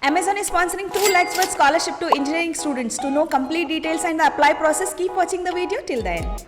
Amazon is sponsoring 2 lakhs worth scholarship to engineering students. To know complete details and the apply process, keep watching the video till the end.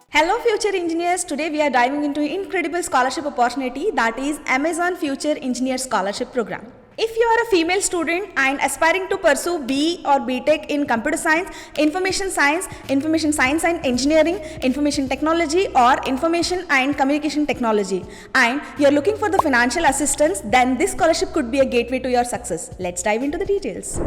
Hello future engineers, today we are diving into an incredible scholarship opportunity, that is Amazon Future Engineer Scholarship Program. If you are a female student and aspiring to pursue B or BTech in computer science, information science and engineering, information technology or information and communication technology, and you are looking for the financial assistance, then this scholarship could be a gateway to your success. Let's dive into the details.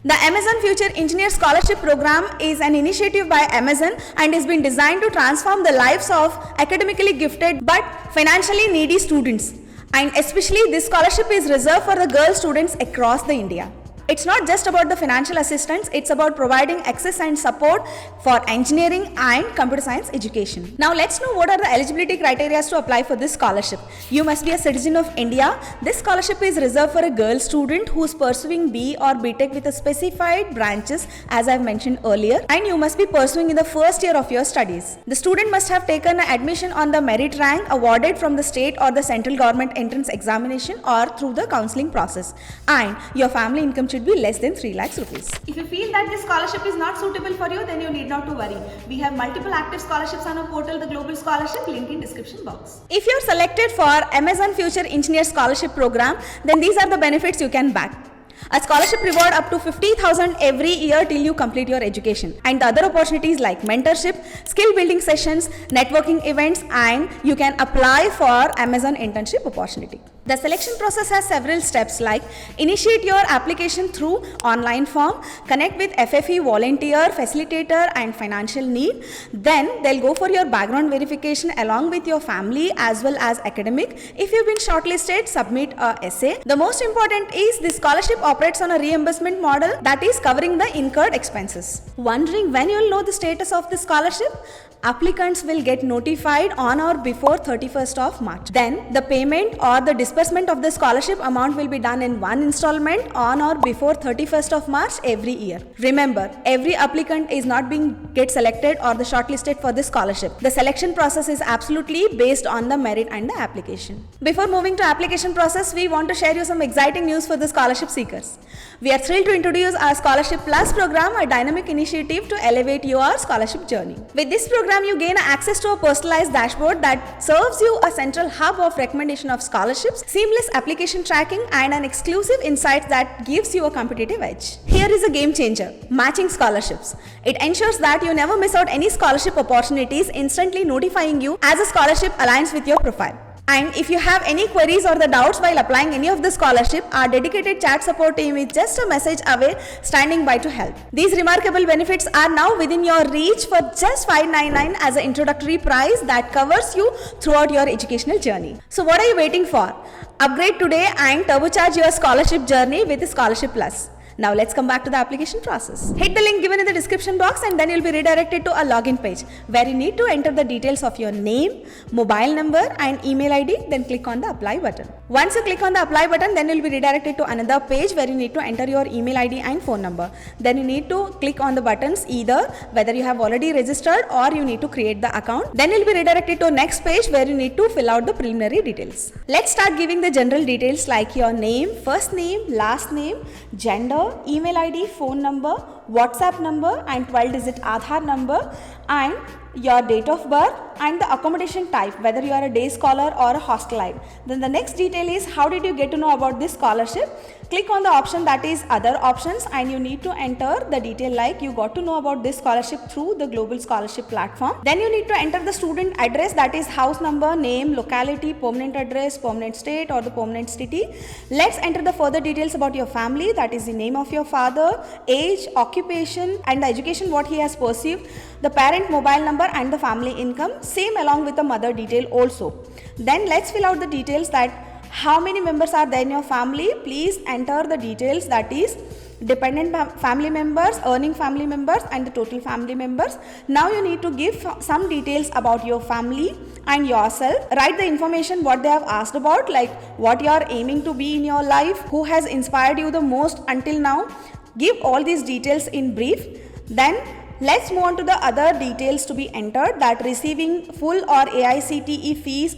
The Amazon Future Engineer Scholarship Program is an initiative by Amazon and has been designed to transform the lives of academically gifted but financially needy students. And especially this scholarship is reserved for the girl students across the India. It's not just about the financial assistance, it's about providing access and support for engineering and computer science education. Now let's know what are the eligibility criteria to apply for this scholarship. You must be a citizen of India. This scholarship is reserved for a girl student who is pursuing B or BTech with a specified branches as I've mentioned earlier, and you must be pursuing in the first year of your studies. The student must have taken admission on the merit rank awarded from the state or the central government entrance examination or through the counseling process, and your family income should be less than 3 lakhs rupees. If you feel that this scholarship is not suitable for you, then you need not to worry. We have multiple active scholarships on our portal, the Global Scholarship, link in description box. If you are selected for Amazon Future Engineer Scholarship Program, then these are the benefits you can back. A scholarship reward up to 50,000 every year till you complete your education, and the other opportunities like mentorship, skill building sessions, networking events, and you can apply for Amazon internship opportunity. The selection process has several steps like initiate your application through online form, connect with FFE volunteer, facilitator and financial need. Then they'll go for your background verification along with your family as well as academic. If you've been shortlisted, submit a essay. The most important is this scholarship operates on a reimbursement model, that is covering the incurred expenses. Wondering when you'll know the status of the scholarship? Applicants will get notified on or before 31st of March. Then the payment or the disbursement of the scholarship amount will be done in one installment on or before 31st of March every year. Remember, every applicant is not get selected or the shortlisted for this scholarship. The selection process is absolutely based on the merit and the application. Before moving to application process, we want to share you some exciting news for the scholarship seekers. We are thrilled to introduce our Scholarship Plus program, a dynamic initiative to elevate your scholarship journey. With this program, you gain access to a personalized dashboard that serves you a central hub of recommendation of scholarships, seamless application tracking, and an exclusive insight that gives you a competitive edge. Here is a game changer: matching scholarships. It ensures that you never miss out any scholarship opportunities, instantly notifying you as a scholarship aligns with your profile. And if you have any queries or the doubts while applying any of the scholarship, our dedicated chat support team is just a message away, standing by to help. These remarkable benefits are now within your reach for just $599 as an introductory price that covers you throughout your educational journey. So what are you waiting for? Upgrade today and turbocharge your scholarship journey with Scholarship Plus. Now let's come back to the application process. Hit the link given in the description box and then you'll be redirected to a login page where you need to enter the details of your name, mobile number and email ID, then click on the apply button. Once you click on the apply button, then you'll be redirected to another page where you need to enter your email ID and phone number. Then you need to click on the buttons either whether you have already registered or you need to create the account. Then you'll be redirected to next page where you need to fill out the preliminary details. Let's start giving the general details like your name, first name, last name, gender, email ID, phone number, WhatsApp number and 12-digit Aadhaar number, and your date of birth and the accommodation type, whether you are a day scholar or a hostelite. Then the next detail is how did you get to know about this scholarship? Click on the option that is other options and you need to enter the detail like you got to know about this scholarship through the Global Scholarship platform. Then you need to enter the student address, that is house number, name, locality, permanent address, permanent state or the permanent city. Let's enter the further details about your family, that is the name of your father, age, occupation and the education what he has pursued, the parent mobile number and the family income, same along with the mother detail also. Then let's fill out the details that how many members are there in your family. Please enter the details, that is dependent family members, earning family members and the total family members. Now you need to give some details about your family and yourself. Write the information what they have asked about, like what you are aiming to be in your life, who has inspired you the most until now. Give all these details in brief. Then Let's move on to the other details to be entered, that receiving full or AICTE fees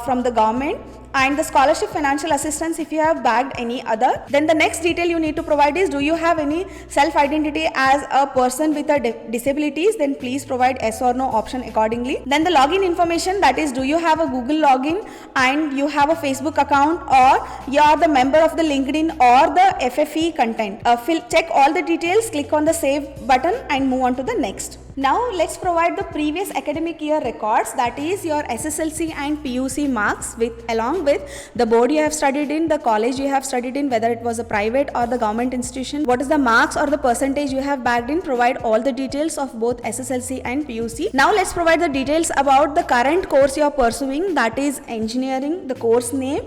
from the government, and the scholarship financial assistance if you have bagged any other. Then the next detail you need to provide is, do you have any self identity as a person with a disabilities? Then please provide yes or no option accordingly. Then the login information, that is, do you have a Google login and you have a Facebook account, or you are the member of the LinkedIn or the FFE content. Check all the details, click on the save button and move on to the next. Now let's provide the previous academic year records, that is your SSLC and PUC marks along with the board you have studied in, the college you have studied in, whether it was a private or the government institution, what is the marks or the percentage you have bagged in. Provide all the details of both SSLC and PUC. Now let's provide the details about the current course you are pursuing, that is engineering, the course name,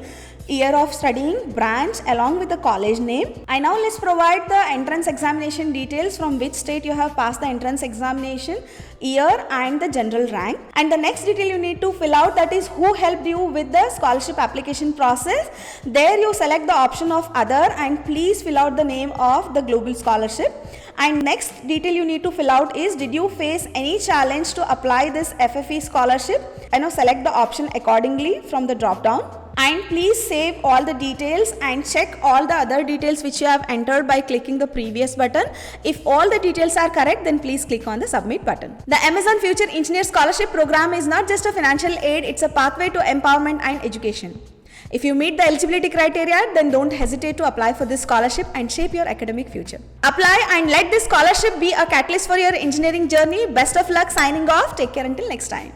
year of studying, branch along with the college name. And now let's provide the entrance examination details, from which state you have passed the entrance examination, year and the general rank. And the next detail you need to fill out, that is who helped you with the scholarship application process. There you select the option of other and please fill out the name of the global scholarship. And next detail you need to fill out is, did you face any challenge to apply this FFE scholarship? And now select the option accordingly from the drop down. And please save all the details and check all the other details which you have entered by clicking the previous button. If all the details are correct, then please click on the submit button. The Amazon Future Engineer Scholarship Program is not just a financial aid, it's a pathway to empowerment and education. If you meet the eligibility criteria, then don't hesitate to apply for this scholarship and shape your academic future. Apply and let this scholarship be a catalyst for your engineering journey. Best of luck. Signing off. Take care until next time.